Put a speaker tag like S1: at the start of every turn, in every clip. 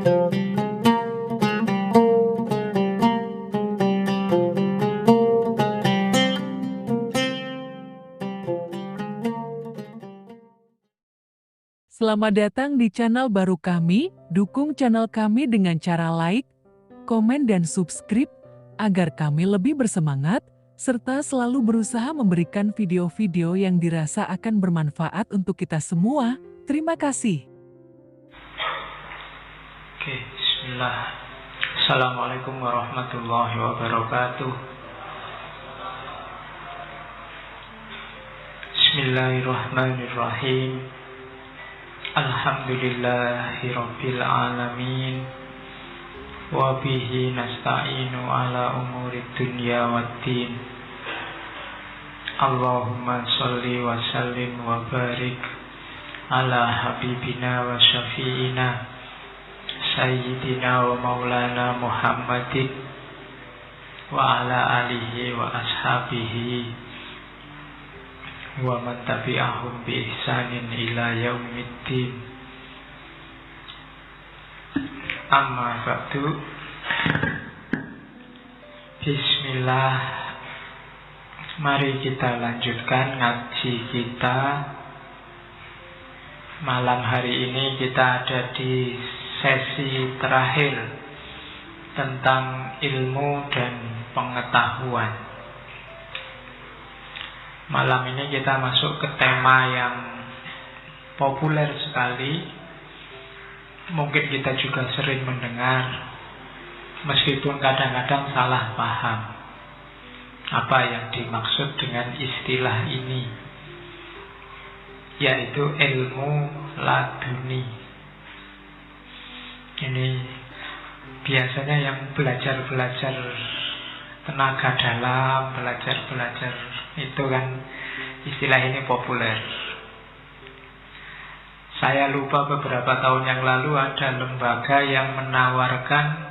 S1: Selamat datang di channel baru kami. Dukung channel kami dengan cara like, komen, dan subscribe agar kami lebih bersemangat serta selalu berusaha memberikan video-video yang dirasa akan bermanfaat untuk kita semua. Terima kasih.
S2: Oke, bismillah. Assalamualaikum warahmatullahi wabarakatuh. Bismillahirrahmanirrahim. Alhamdulillahi rabbil alamin. Wa bihi nasta'inu ala umuri dunya waddin. Allahumma sholli wa sallim wa barik ala habibina wa syafi'ina Sayyidina wa maulana Muhammadin wa ala alihi wa ashabihi wa man tabi'ahum bi ihsanin ila yaumiddin. Amma ba'du. Bismillah. Mari kita lanjutkan ngaji kita. Malam hari ini kita ada di sesi terakhir tentang ilmu dan pengetahuan. Malam ini kita masuk ke tema yang populer sekali. Mungkin kita juga sering mendengar, meskipun kadang-kadang salah paham apa yang dimaksud dengan istilah ini, yaitu ilmu laduni. Ini biasanya yang belajar-belajar tenaga dalam, belajar-belajar itu kan istilah ini populer. Saya lupa beberapa tahun yang lalu ada lembaga yang menawarkan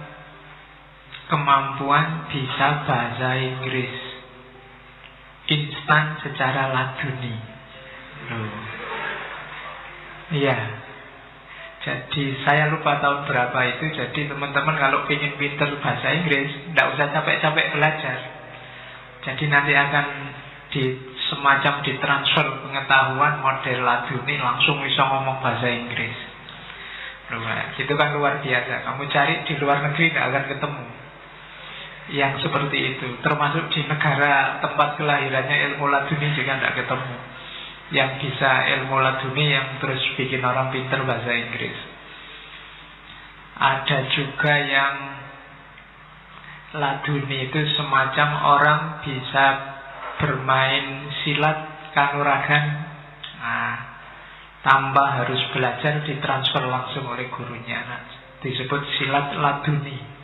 S2: kemampuan bisa bahasa Inggris instan secara laduni. Iya. Jadi saya lupa tahun berapa itu. Jadi teman-teman kalau ingin pinter bahasa Inggris, tidak usah capek-capek belajar. Jadi nanti akan semacam ditransfer pengetahuan model laduni, langsung bisa ngomong bahasa Inggris. Itu kan luar biasa. Kamu cari di luar negeri tidak akan ketemu yang seperti itu. Termasuk di negara tempat kelahirannya ilmu laduni juga tidak ketemu yang bisa ilmu laduni yang terus bikin orang pinter bahasa Inggris. Ada juga yang laduni itu semacam orang bisa bermain silat kanuragan, tanpa harus belajar, ditransfer langsung oleh gurunya. Disebut silat laduni.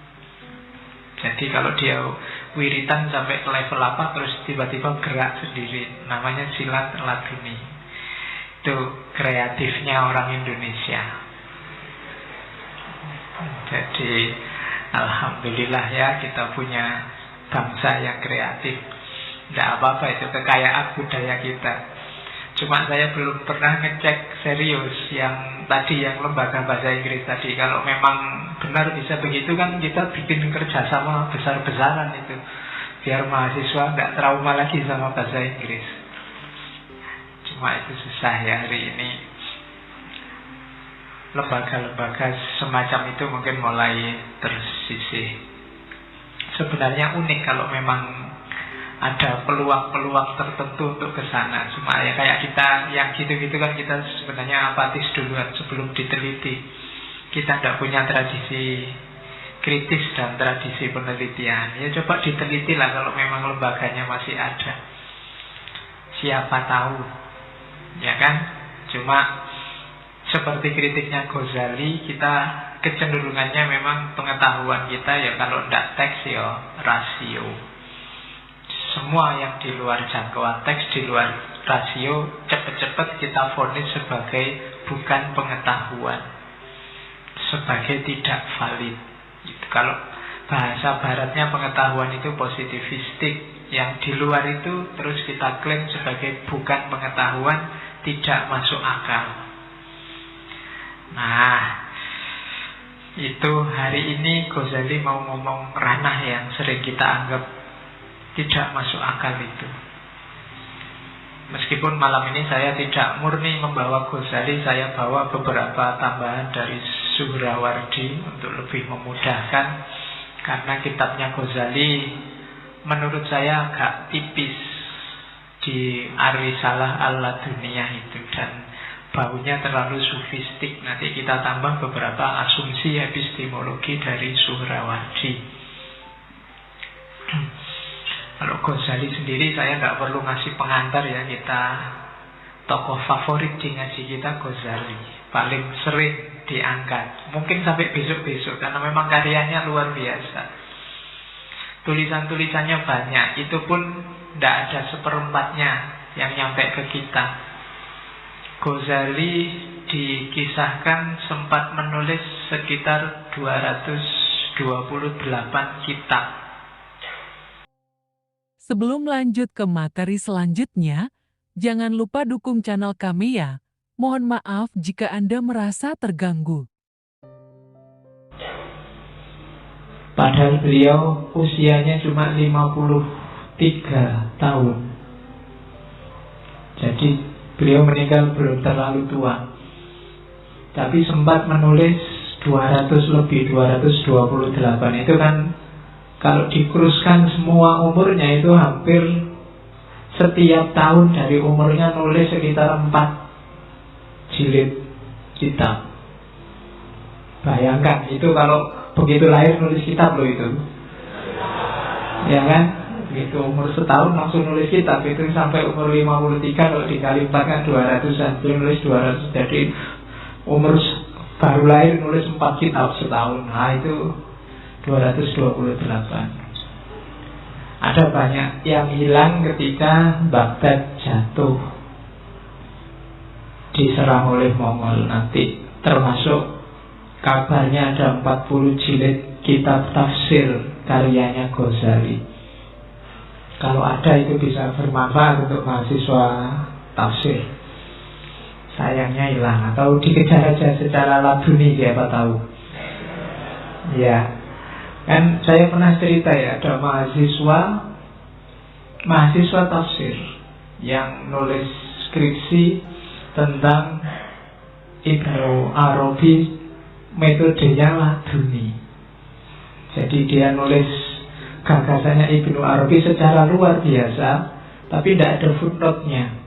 S2: Jadi kalau dia wiritan sampai ke level apa, terus tiba-tiba gerak sendiri, namanya silat laduni. Itu kreatifnya orang Indonesia. Jadi alhamdulillah ya, kita punya bangsa yang kreatif. Tidak apa-apa, itu kekayaan budaya kita. Cuma saya belum pernah ngecek serius yang tadi, yang lembaga bahasa Inggris tadi. Kalau memang benar bisa begitu kan kita bikin kerjasama besar-besaran itu, biar mahasiswa nggak trauma lagi sama bahasa Inggris. Cuma itu susah ya hari ini. Lembaga-lembaga semacam itu mungkin mulai tersisih. Sebenarnya unik kalau memang ada peluang-peluang tertentu untuk ke sana. Cuma ya kayak kita yang gitu-gitu kan kita sebenarnya apatis duluan sebelum diteliti. Kita tidak punya tradisi kritis dan tradisi penelitian. Ya coba diteliti lah kalau memang lembaganya masih ada. Siapa tahu, ya kan? Cuma seperti kritiknya Ghazali, kita kecenderungannya memang pengetahuan kita ya kalau tidak teks ya rasio. Semua yang di luar jangkauan teks, di luar rasio, cepat-cepat kita vonis sebagai bukan pengetahuan, sebagai tidak valid. Kalau bahasa baratnya pengetahuan itu positivistik, yang di luar itu terus kita klaim sebagai bukan pengetahuan, tidak masuk akal. Nah, Itu hari ini Ghazali mau ngomong ranah yang sering kita anggap tidak masuk akal itu. Meskipun malam ini saya tidak murni membawa Ghazali, saya bawa beberapa tambahan dari Suhrawardi untuk lebih memudahkan. Karena kitabnya Ghazali menurut saya agak tipis di Ar-Risalah Al-Laduniyah itu, dan baunya terlalu sufistik. Nanti kita tambah beberapa asumsi epistemologi dari Suhrawardi. Kalau Ghazali sendiri saya nggak perlu ngasih pengantar ya, kita tokoh favorit di ngaji kita Ghazali, paling sering diangkat, mungkin sampai besok-besok karena memang karyanya luar biasa. Tulisan-tulisannya banyak, itu pun tidak ada seperempatnya yang nyampe ke kita. Ghazali dikisahkan sempat menulis sekitar 228 kitab.
S1: Sebelum lanjut ke materi selanjutnya, jangan lupa dukung channel kami ya. Mohon maaf jika Anda merasa terganggu.
S2: Padahal beliau usianya cuma 53 tahun. Jadi beliau meninggal belum terlalu tua. Tapi sempat menulis 200 lebih, 228. Itu kan kalau dikuruskan semua umurnya itu hampir setiap tahun dari umurnya nulis sekitar 4 jilid kitab. Bayangkan itu kalau begitu lahir nulis kitab loh itu. Ya kan? Begitu umur setahun langsung nulis kitab. Itu sampai umur 53 kalau dikali 4 kan 200-an. Beliau nulis 200. Jadi umur baru lahir nulis 4 kitab setahun. Nah itu 228. Ada banyak yang hilang ketika Baghdad jatuh, diserang oleh Mongol. Nanti termasuk kabarnya ada 40 jilid kitab tafsir karyanya Ghazali. Kalau ada itu bisa bermanfaat untuk mahasiswa tafsir. Sayangnya hilang, atau dikejar aja secara laduni, siapa tahu. Ya, kan saya pernah cerita ya, ada mahasiswa tafsir yang nulis skripsi tentang Ibnu Arabi, metodenya laduni. Jadi dia nulis gagasannya Ibnu Arabi secara luar biasa, tapi tidak ada footnote-nya.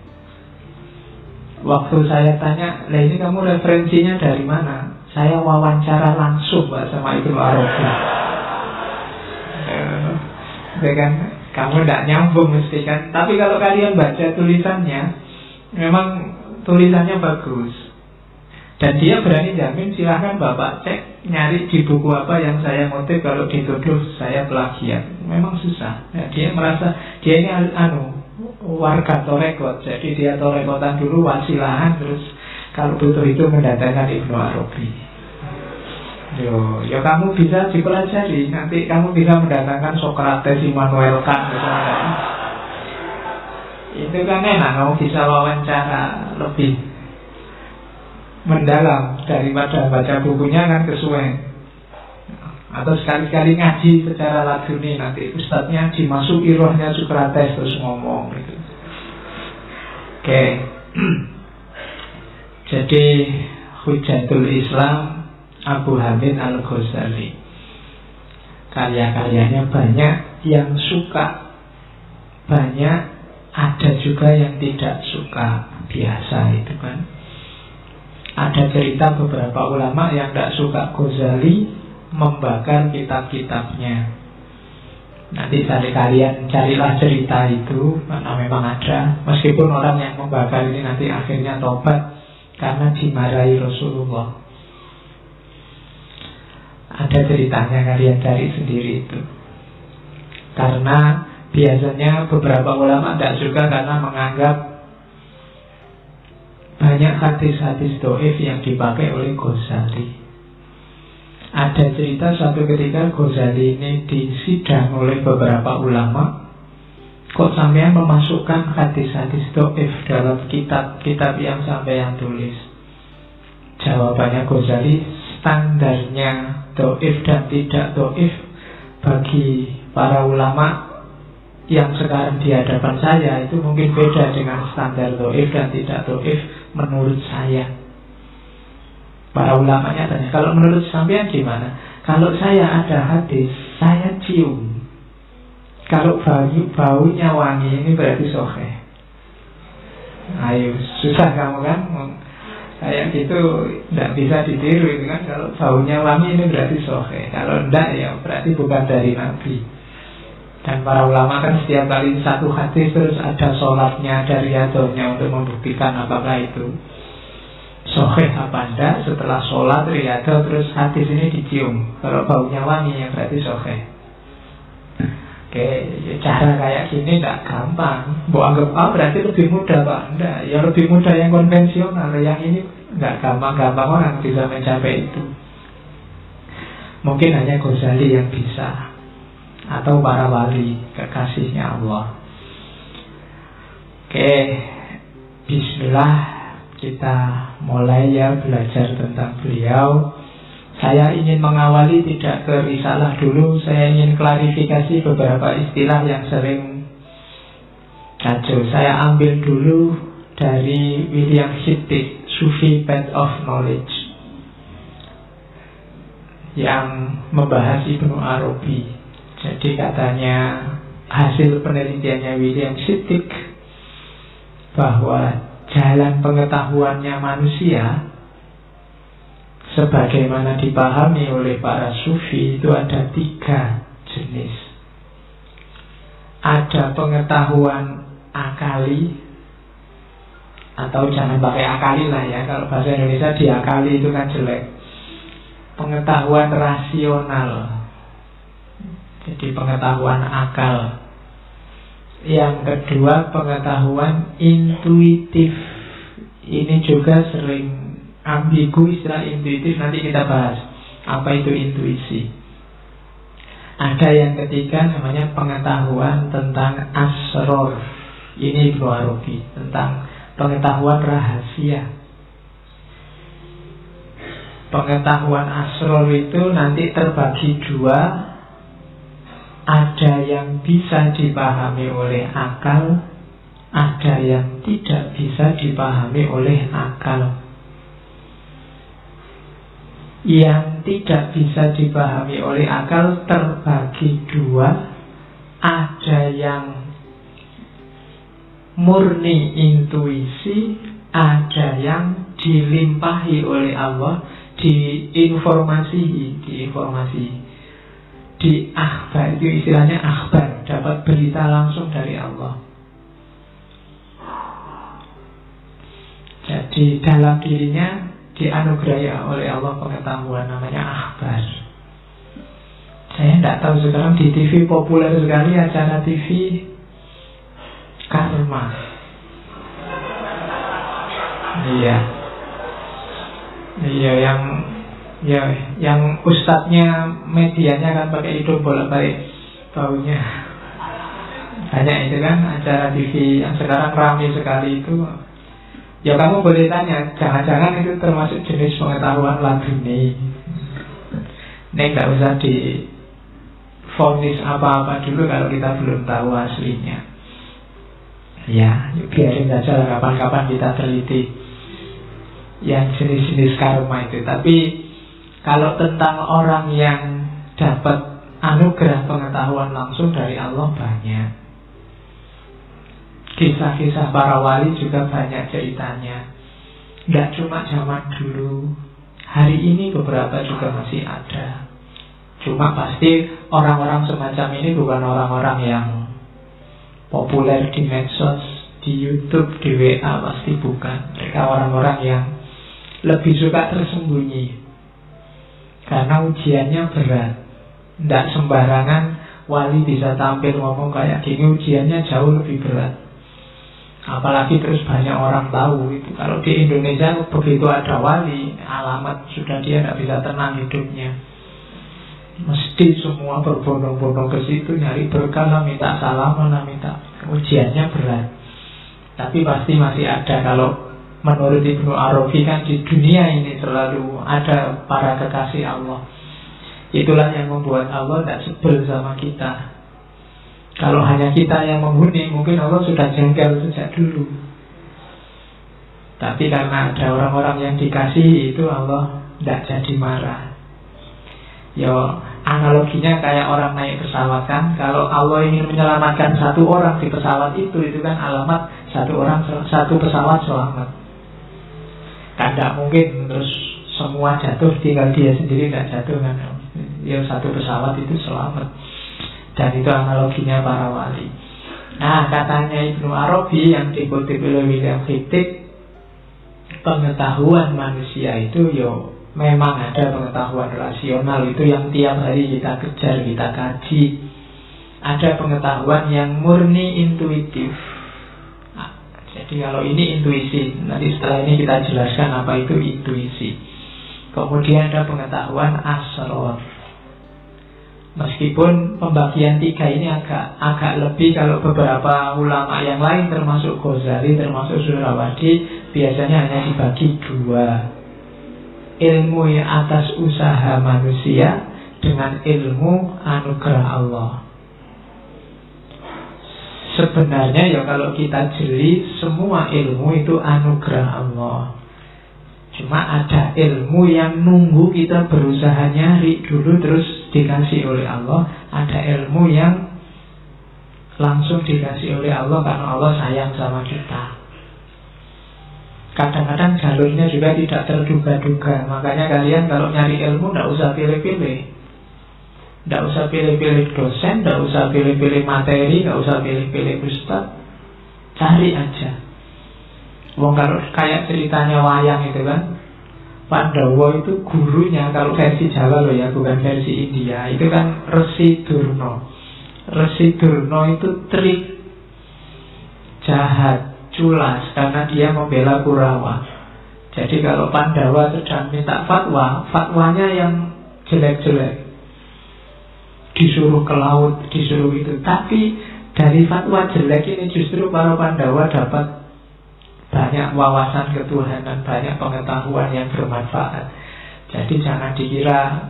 S2: Waktu saya tanya, lah ini kamu referensinya dari mana? Saya wawancara langsung Pak sama Ibnu Arabi. Kan kamu tidak nyambung mesti kan. Tapi kalau kalian baca tulisannya, memang tulisannya bagus. Dan dia berani jamin, silahkan Bapak cek, nyari di buku apa yang saya ngutip kalau dituduh saya plagiat. Memang susah. Ya, dia merasa dia ini warga Torekot, jadi dia Torekotan dulu, wasilahan, terus kalau butuh itu mendatangkan Ibnu Arabi. Yo, kamu bisa dipelajari, nanti kamu bisa mendatangkan Socrates, Immanuel Kant misalnya. Itu kan enak, kamu bisa wawancara lebih mendalam daripada baca bukunya kan kesuwen. Atau sekali-kali ngaji secara laduni, nanti ustadznya dimasuki rohnya Socrates terus ngomong gitu. Oke. Jadi Hujatul Islam Abu Hamid Al-Ghazali, karya-karyanya banyak yang suka, banyak ada juga yang tidak suka. Biasa itu kan. Ada cerita beberapa ulama yang tidak suka Ghazali membakar kitab-kitabnya. Nanti kalian carilah cerita itu, karena memang ada. Meskipun orang yang membakar ini nanti akhirnya tobat karena dimarahi Rasulullah. Ada ceritanya, kalian cari sendiri itu. Karena biasanya beberapa ulama tidak suka karena menganggap banyak hadis-hadis doif yang dipakai oleh Ghazali. Ada cerita suatu ketika Ghazali ini disidang oleh beberapa ulama. Kok sampean memasukkan hadis-hadis doif dalam kitab-kitab yang sampean tulis? Jawabannya Ghazali, standarnya doif dan tidak doif bagi para ulama yang sekarang di hadapan saya itu mungkin beda dengan standar doif dan tidak doif menurut saya. Para ulamanya tanya, kalau menurut sampean gimana? Kalau saya ada hadis, saya cium. Kalau baunya wangi, ini berarti sahih. Ayo, susah kamu kan? Kayak gitu tidak bisa ditiru itu kan. Kalau baunya wangi ini berarti sahih. Kalau enggak ya berarti bukan dari Nabi. Dan para ulama kan setiap kali satu hadis terus ada sholatnya, ada riyadhahnya untuk membuktikan apakah itu sahih apa enggak. Setelah sholat, riyadhah, terus hadis ini dicium. Kalau baunya wangi yang berarti sahih. Oke, cara kayak gini tidak gampang. Mau anggap berarti lebih mudah Pak. Enggak, ya lebih mudah yang konvensional. Yang ini enggak gampang-gampang orang bisa mencapai itu. Mungkin hanya Ghazali yang bisa, atau para wali kekasihnya Allah. Oke, bismillah, kita mulai ya belajar tentang beliau. Saya ingin mengawali tidak ke risalah dulu. Saya ingin klarifikasi beberapa istilah yang sering kacau. Saya ambil dulu dari William Hittig, Sufi Path of Knowledge, yang membahas Ibnu Arabi. Jadi katanya hasil penelitiannya William Hittig bahwa jalan pengetahuannya manusia sebagaimana dipahami oleh para sufi itu ada 3 jenis. Ada pengetahuan akali, atau jangan pakai akali lah ya, kalau bahasa Indonesia diakali itu kan jelek. Pengetahuan rasional, jadi pengetahuan akal. Yang kedua pengetahuan intuitif. Ini juga sering ambigu istilah intuitif, nanti kita bahas apa itu intuisi. Ada yang ketiga namanya pengetahuan tentang asror. Ini Ibnu Arabi, tentang pengetahuan rahasia. Pengetahuan asror itu nanti terbagi 2. Ada yang bisa dipahami oleh akal, ada yang tidak bisa dipahami oleh akal. Yang tidak bisa dipahami oleh akal terbagi 2. Ada yang murni intuisi, ada yang dilimpahi oleh Allah, diinformasi. Di akhbar, itu istilahnya akhbar, dapat berita langsung dari Allah. Jadi dalam dirinya dianugerahi oleh Allah pengetahuan, namanya akhbar. Saya tidak tahu sekarang di TV populer sekali acara TV karma. Iya, yang ustadznya medianya kan pakai hidung bolak-balik baunya. Banyak itu kan acara TV yang sekarang ramai sekali itu. Ya kamu boleh tanya, jangan-jangan itu termasuk jenis pengetahuan laduni. Ini nggak usah divonis apa-apa dulu kalau kita belum tahu aslinya. Ya, biarin saja kapan-kapan kita teliti yang jenis-jenis karma itu. Tapi kalau tentang orang yang dapat anugerah pengetahuan langsung dari Allah banyak. Kisah-kisah para wali juga banyak ceritanya. Nggak cuma zaman dulu, hari ini beberapa juga masih ada. Cuma pasti orang-orang semacam ini bukan orang-orang yang populer di medsos, di YouTube, di WA, pasti bukan. Mereka orang-orang yang lebih suka tersembunyi, karena ujiannya berat. Nggak sembarangan wali bisa tampil ngomong kayak gini, ujiannya jauh lebih berat. Apalagi terus banyak orang tahu itu. Kalau di Indonesia begitu ada wali, alamat sudah dia tidak bisa tenang hidupnya. Mesti semua berbondong-bondong ke situ nyari berkah lah, minta salaman lah, minta. Ujiannya berat. Tapi pasti masih ada. Kalau menurut Ibnu Arabi kan di dunia ini selalu ada para kekasih Allah. Itulah yang membuat Allah tidak sebel sama kita. Kalau hanya kita yang menghuni, mungkin Allah sudah jengkel sejak dulu. Tapi karena ada orang-orang yang dikasihi, itu Allah tidak jadi marah. Ya, analoginya kayak orang naik pesawat kan. Kalau Allah ingin menyelamatkan satu orang di pesawat itu kan alamat satu pesawat selamat. Kan tidak mungkin terus semua jatuh, tinggal dia sendiri tidak jatuh kan. Ya, satu pesawat itu selamat. Dan itu analoginya para wali. Nah, katanya Ibnu Arabi yang dikutip oleh William Fittig, pengetahuan manusia itu memang ada pengetahuan rasional, itu yang tiap hari kita kejar, kita kaji. Ada pengetahuan yang murni intuitif. Nah, jadi kalau ini intuisi, nanti setelah ini kita jelaskan apa itu intuisi. Kemudian ada pengetahuan asrar. Meskipun pembagian tiga ini agak lebih, kalau beberapa ulama yang lain termasuk Ghazali, termasuk Suhrawardi, biasanya hanya dibagi dua. Ilmu yang atas usaha manusia dengan ilmu anugerah Allah. Sebenarnya ya kalau kita jeli, semua ilmu itu anugerah Allah. Cuma ada ilmu yang nunggu kita berusaha nyari dulu terus dikasih oleh Allah. Ada ilmu yang langsung dikasih oleh Allah karena Allah sayang sama kita. Kadang-kadang jalurnya juga tidak terduga-duga. Makanya kalian kalau nyari ilmu tidak usah pilih-pilih. Tidak usah pilih-pilih dosen, tidak usah pilih-pilih materi, tidak usah pilih-pilih ustaz. Cari aja. Wong kalau kayak ceritanya wayang itu kan, Pandawa itu gurunya, kalau versi Jawa loh ya, bukan versi India, itu kan Resi Durna. Resi Durna itu trik, jahat, culas, karena dia membela Kurawa. Jadi kalau Pandawa sedang minta fatwa, fatwanya yang jelek-jelek, disuruh ke laut, disuruh itu. Tapi dari fatwa jelek ini justru para Pandawa dapat banyak wawasan ketuhanan, banyak pengetahuan yang bermanfaat. Jadi jangan dikira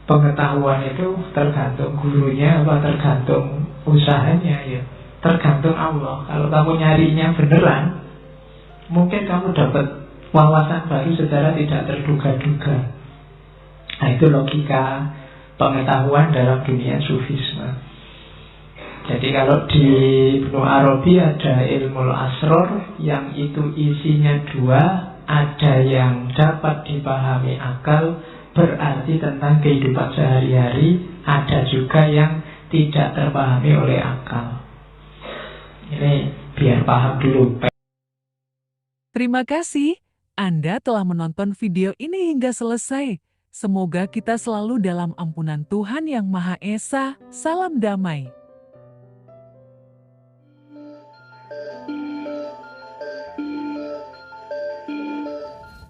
S2: pengetahuan itu tergantung gurunya apa tergantung usahanya, ya tergantung Allah. Kalau kamu nyarinya beneran, mungkin kamu dapat wawasan baru secara tidak terduga-duga. Nah, itu logika pengetahuan dalam dunia sufisme. Jadi kalau di Ibnu Arabi ada ilmu asror yang itu isinya dua. Ada yang dapat dipahami akal, berarti tentang kehidupan sehari-hari. Ada juga yang tidak terpahami oleh akal. Ini biar paham dulu.
S1: Terima kasih Anda telah menonton video ini hingga selesai. Semoga kita selalu dalam ampunan Tuhan Yang Maha Esa. Salam damai.